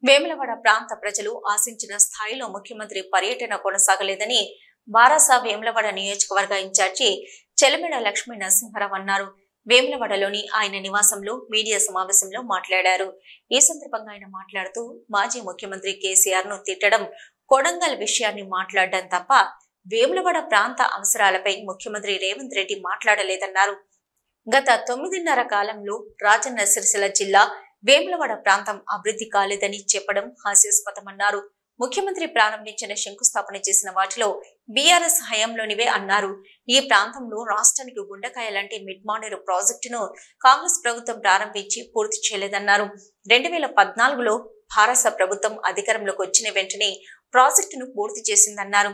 వేములవాడ ప్రాంత ప్రజలు ఆశించిన స్థాయిలో ముఖ్యమంత్రి పర్యటన కొనసాగలేదని బారాస వేములవాడ నియోజకవర్గ ఇన్ఛార్జి చెలమెడ లక్ష్మీ నరసింహారావు అన్నారు. వేములవాడలోని ఆయన నివాసంలో మీడియా సమావేశంలో మాట్లాడారు. ఈ సందర్భంగా ఆయన మాట్లాడుతూ మాజీ ముఖ్యమంత్రి కేసీఆర్ ను తిట్టడం, కొడంగల్ విషయాన్ని మాట్లాడడం తప్ప వేములవాడ ప్రాంత అవసరాలపై ముఖ్యమంత్రి రేవంత్ రెడ్డి మాట్లాడలేదన్నారు. గత 9.5 కాలంలో రాజన్న సిరిసిల్ల జిల్లా వేములవాడ ప్రాంతం అభివృద్ధి కాలేదని చెప్పడం హాస్యాస్పదమన్నారు. ముఖ్యమంత్రి ప్రారంభించిన శంకుస్థాపన చేసిన వాటిలో బీఆర్ఎస్ హయాంలోనివే అన్నారు. ఈ ప్రాంతంలో రాష్ట్రానికి గుండెకాయ లాంటి మిడ్మానేరు ప్రాజెక్టును కాంగ్రెస్ ప్రభుత్వం ప్రారంభించి పూర్తి చేయలేదన్నారు. 2014లో భారత ప్రభుత్వం అధికారంలోకి వచ్చిన వెంటనే ప్రాజెక్టును పూర్తి చేసిందన్నారు.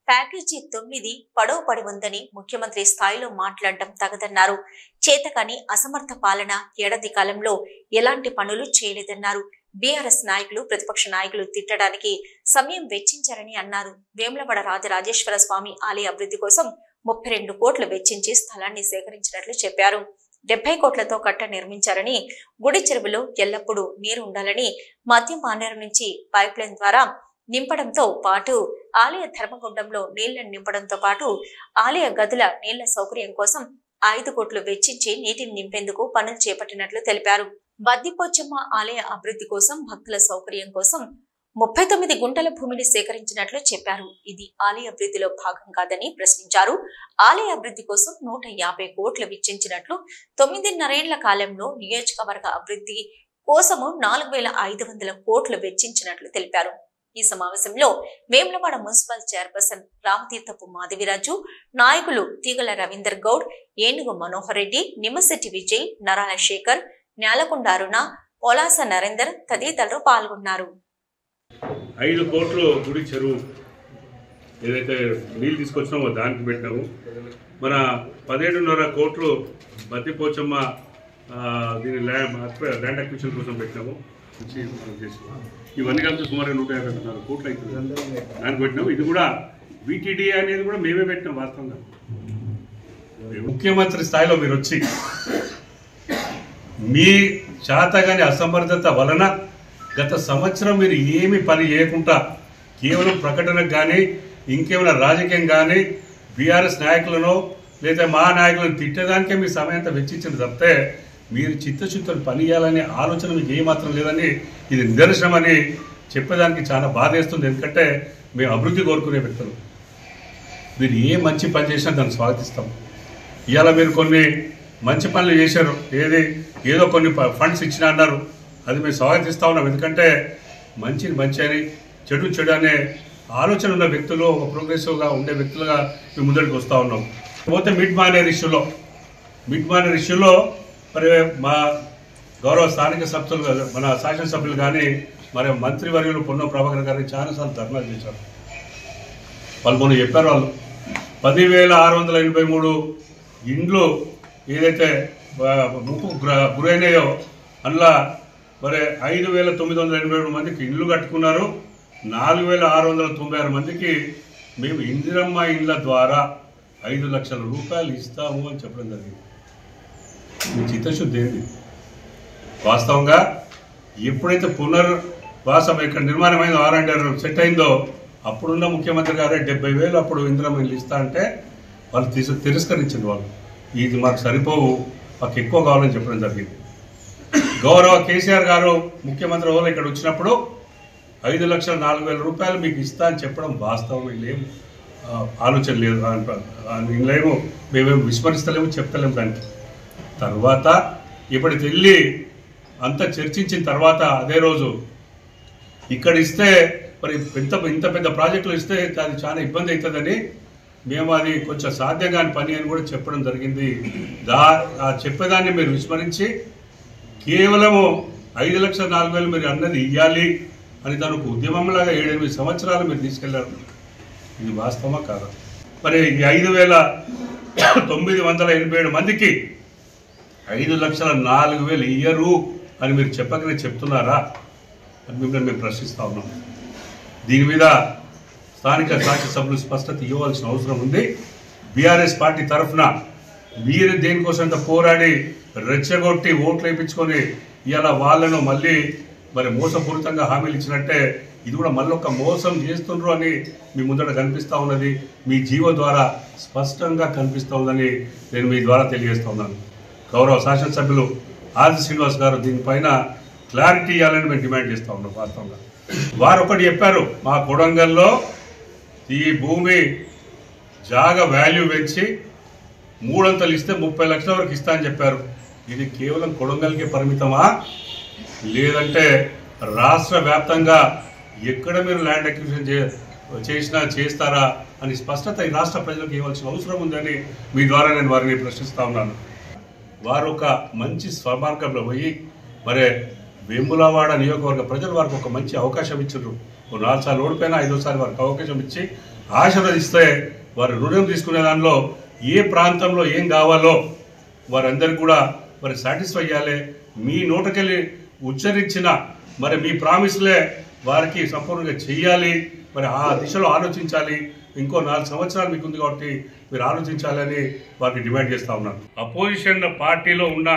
ప్యాకేజీ 9 పడవ పడి ఉందని ముఖ్యమంత్రి స్థాయిలో మాట్లాడడం తగదన్నారు. చేతకాని అసమర్థ పాలన, ఏడాది కాలంలో ఎలాంటి పనులు చేయలేదన్నారు. బీఆర్ఎస్ నాయకులు, ప్రతిపక్ష నాయకులు తిట్టడానికి సమయం వెచ్చించారని అన్నారు. వేములవాడ రాజరాజేశ్వర స్వామి ఆలయ అభివృద్ధి కోసం 32 కోట్లు వెచ్చించి స్థలాన్ని సేకరించినట్లు చెప్పారు. 70 కోట్లతో కట్ట నిర్మించారని, గుడి చెరువులో ఎల్లప్పుడూ నీరు ఉండాలని, మద్యం మానేరు నుంచి పైప్ లైన్ ద్వారా నింపడంతో పాటు ఆలయ ధర్మగుండంలో నీళ్లను నింపడంతో పాటు ఆలయ గదుల నీళ్ల సౌకర్యం కోసం 5 కోట్లు వెచ్చించి నీటిని నింపేందుకు పనులు చేపట్టినట్లు తెలిపారు. బద్దిపోచమ్మ ఆలయ అభివృద్ధి కోసం, భక్తుల సౌకర్యం కోసం 39 గుంటల భూమిని సేకరించినట్లు చెప్పారు. ఇది ఆలయ అభివృద్ధిలో భాగం కాదని ప్రశ్నించారు. ఆలయ అభివృద్ధి కోసం 150 కోట్లు వెచ్చించినట్లు, 9.5 ఏళ్ల కాలంలో నియోజకవర్గ అభివృద్ధి కోసము 4500 కోట్లు వెచ్చించినట్లు తెలిపారు. ఈ సమావేశంలో వేములవాడ మున్సిపల్ చైర్పర్సన్ రామతీర్థపు మాధవిరాజు, నాయకులు తీగల రవీందర్ గౌడ్, ఏనుగు మనోహర్ రెడ్డి, నిమ్మశెట్టి విజయ్, నరాల శేఖర్, న్యాలకొండ అరుణ, పోలాస నరేందర్ తదితరులు పాల్గొన్నారు. 5 కోట్లు గుడి చెరువు ఏదైతే నీళ్ళు తీసుకొచ్చినామో దానికి పెట్టినాము. మన 17.5 కోట్లు బద్దిపోచమ్మ దీని ల్యాండ్ అక్విజిషన్ కోసం పెట్టినాము. ఇవన్నీ కలిసి సుమారు 154 కోట్లు అవుతుంది దానికి పెట్టినాము. ఇది కూడా వీటీడీ అనేది కూడా మేమే పెట్టినాం. వాస్తవంగా ముఖ్యమంత్రి స్థాయిలో మీరు వచ్చి మీ శాతగాని అసమర్థత వలన గత సంవత్సరం మీరు ఏమి పని చేయకుండా కేవలం ప్రకటనకు కానీ ఇంకేమైనా రాజకీయం కానీ బీఆర్ఎస్ నాయకులను లేదా మా నాయకులను తిట్టడానికే మీ సమయంతో వెచ్చించిన తప్పితే మీరు చిత్తశుద్ధితో పని చేయాలనే ఆలోచన మీకు ఏమాత్రం లేదని ఇది నిదర్శనమని చెప్పేదానికి చాలా బాధేస్తుంది. ఎందుకంటే మేము అభివృద్ధి కోరుకునే వ్యక్తులు. మీరు ఏ మంచి పని చేసినా దాన్ని స్వాగతిస్తాం. ఇవాళ మీరు కొన్ని మంచి పనులు చేశారు, ఏదో కొన్ని ఫండ్స్ ఇచ్చినా అన్నారు, అది మేము స్వాగతిస్తూ ఉన్నాం. ఎందుకంటే మంచిని మంచి అని, చెడు అనే ఆలోచన ఉన్న వ్యక్తులు, ఒక ప్రోగ్రెసివ్గా ఉండే వ్యక్తులుగా మేము ముందరికి వస్తూ ఉన్నాం. పోతే మిడ్ మానేర్ ఇష్యూలో మరి మా గౌరవ స్థానిక సభ్యులు, మన శాసనసభ్యులు కానీ మరి మంత్రివర్యులు పొన్నం ప్రభాకర్ గారిని చాలాసార్లు ధర్నాలు చేశారు. వాళ్ళు మొన్న చెప్పారు, వాళ్ళు 10,683 ఇండ్లు ఏదైతే ముప్పు గురైనాయో అందులో మరి 5,987 మందికి ఇండ్లు కట్టుకున్నారు. 4,696 మందికి మేము ఇందిరమ్మ ఇండ్ల ద్వారా 5 లక్షల రూపాయలు ఇస్తాము అని చెప్పడం జరిగింది. మీ చిత్తశుద్ధి ఏంటి? వాస్తవంగా ఎప్పుడైతే పునర్వాసం ఇక్కడ నిర్మాణమైన R&R సెట్ అయిందో అప్పుడున్న ముఖ్యమంత్రి గారే 70,000 అప్పుడు ఇందిరమ్మ ఇండ్లు ఇస్తా అంటే వాళ్ళు తిరస్కరించింది. వాళ్ళు ఇది మాకు సరిపోవు, మాకు ఎక్కువ కావాలని చెప్పడం జరిగింది. గౌరవ కేసీఆర్ గారు ముఖ్యమంత్రి హోదా ఇక్కడ వచ్చినప్పుడు 5,04,000 రూపాయలు మీకు ఇస్తా అని చెప్పడం వాస్తవం. వీళ్ళేం ఆలోచన లేదు, వీళ్ళేమో మేమేమి విస్మరిస్తలేము, చెప్తలేము. దానికి తర్వాత ఇప్పటికి వెళ్ళి అంతా చర్చించిన తర్వాత అదే రోజు ఇక్కడ ఇస్తే మరి ఇంత పెద్ద ప్రాజెక్టులు ఇస్తే అది చాలా ఇబ్బంది అవుతుందని మేము అది కొంచెం సాధ్యం కాని పని అని కూడా చెప్పడం జరిగింది. చెప్పేదాన్ని మీరు విస్మరించి కేవలము 5,04,000 మీరు అన్నది ఇవ్వాలి అని దానికి ఉద్యమంలాగా 7-8 సంవత్సరాలు మీరు తీసుకెళ్లారు. ఇది వాస్తవమా కాదా? మరి 5,987 మందికి 5,04,000 ఇయ్యరు అని మీరు చెప్పకనే చెప్తున్నారా అని మిమ్మల్ని మేము ప్రశ్నిస్తూ ఉన్నాం. దీని మీద స్థానిక శాసనసభ్యులు స్పష్టత ఇవ్వాల్సిన అవసరం ఉంది. బీఆర్ఎస్ పార్టీ తరఫున మీరు దేనికోసం పోరాడి రెచ్చగొట్టి ఓట్లు వేయించుకొని ఇలా వాళ్ళను మళ్ళీ మరి మోసపూరితంగా హామీలు ఇచ్చినట్టే ఇది కూడా మళ్ళొక్క మోసం చేస్తుండ్రు అని మీ ముందట కనిపిస్తూ ఉన్నది. మీ జీవో ద్వారా స్పష్టంగా కనిపిస్తూ ఉందని నేను మీ ద్వారా తెలియజేస్తూ ఉన్నాను. గౌరవ శాసనసభ్యులు ఆది శ్రీనివాస్ గారు దీనిపైన క్లారిటీ ఇవ్వాలని మేము డిమాండ్ చేస్తూ ఉన్నాం. వాస్తవంగా వారు ఒకటి చెప్పారు, మా కొడంగల్లో ఈ భూమి జాగా వాల్యూ పెంచి 3 ఇస్తే 30 లక్షల వరకు ఇస్తా అని చెప్పారు. ఇది కేవలం కొడంగల్కే పరిమితమా, లేదంటే రాష్ట్ర వ్యాప్తంగా ఎక్కడ మీరు ల్యాండ్ అక్విజిషన్ చేస్తారా అని స్పష్టత ఈ రాష్ట్ర ప్రజలకు ఇవ్వాల్సిన అవసరం ఉందని మీ ద్వారా నేను వారిని ప్రశ్నిస్తూ ఉన్నాను. వారు ఒక మంచి స్వమార్గంలో పోయి మరి వేములవాడ నియోజకవర్గ ప్రజలు వారికి ఒక మంచి అవకాశం ఇచ్చారు. 4 సార్లు ఓడిపోయినా 5వ వారికి అవకాశం ఇచ్చి ఆశీర్వదిస్తే వారు రుణం తీసుకునే దానిలో ఏ ప్రాంతంలో ఏం కావాలో వారందరికీ కూడా మరి సాటిస్ఫై చేయాలి. మీ నోటకెళ్ళి ఉచ్చరించిన మరి మీ ప్రామిస్లే వారికి సంపూర్ణంగా చెయ్యాలి. మరి ఆ దిశలో ఆలోచించాలి. ఇంకో 4 సంవత్సరాలు మీకు ఉంది కాబట్టి మీరు ఆలోచించాలని వారికి డిమాండ్ చేస్తూ ఉన్నాను. అపోజిషన్ పార్టీలో ఉన్న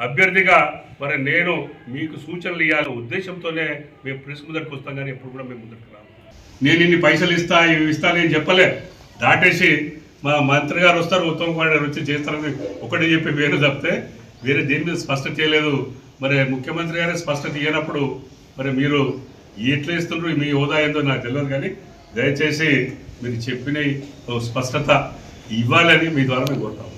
అభ్యర్థిగా మరి నేను మీకు సూచనలు ఇవ్వాలి ఉద్దేశంతోనే మేము ప్రెస్ ముందరికి వస్తాం, కానీ ఎప్పుడు కూడా మేము ముందరికి రాము. నేను ఇన్ని పైసలు ఇస్తా ఇవి ఇస్తా నేను చెప్పలే. దాటేసి మా మంత్రి గారు వస్తారు, ఉత్తమ్ కుమార్ గారు వచ్చి చేస్తారని ఒకటి చెప్పి వేరే తప్పితే వేరే దేని మీద స్పష్టత చేయలేదు. మరి ముఖ్యమంత్రి గారే స్పష్టత ఇవ్వనప్పుడు మరి మీరు ఎట్లా ఇస్తున్నారు, మీ హోదా ఏందో నాకు తెలియదు. కానీ దయచేసి మీరు చెప్పిన స్పష్టత ఇవ్వాలని మీ ద్వారా మేము కోరుతాం.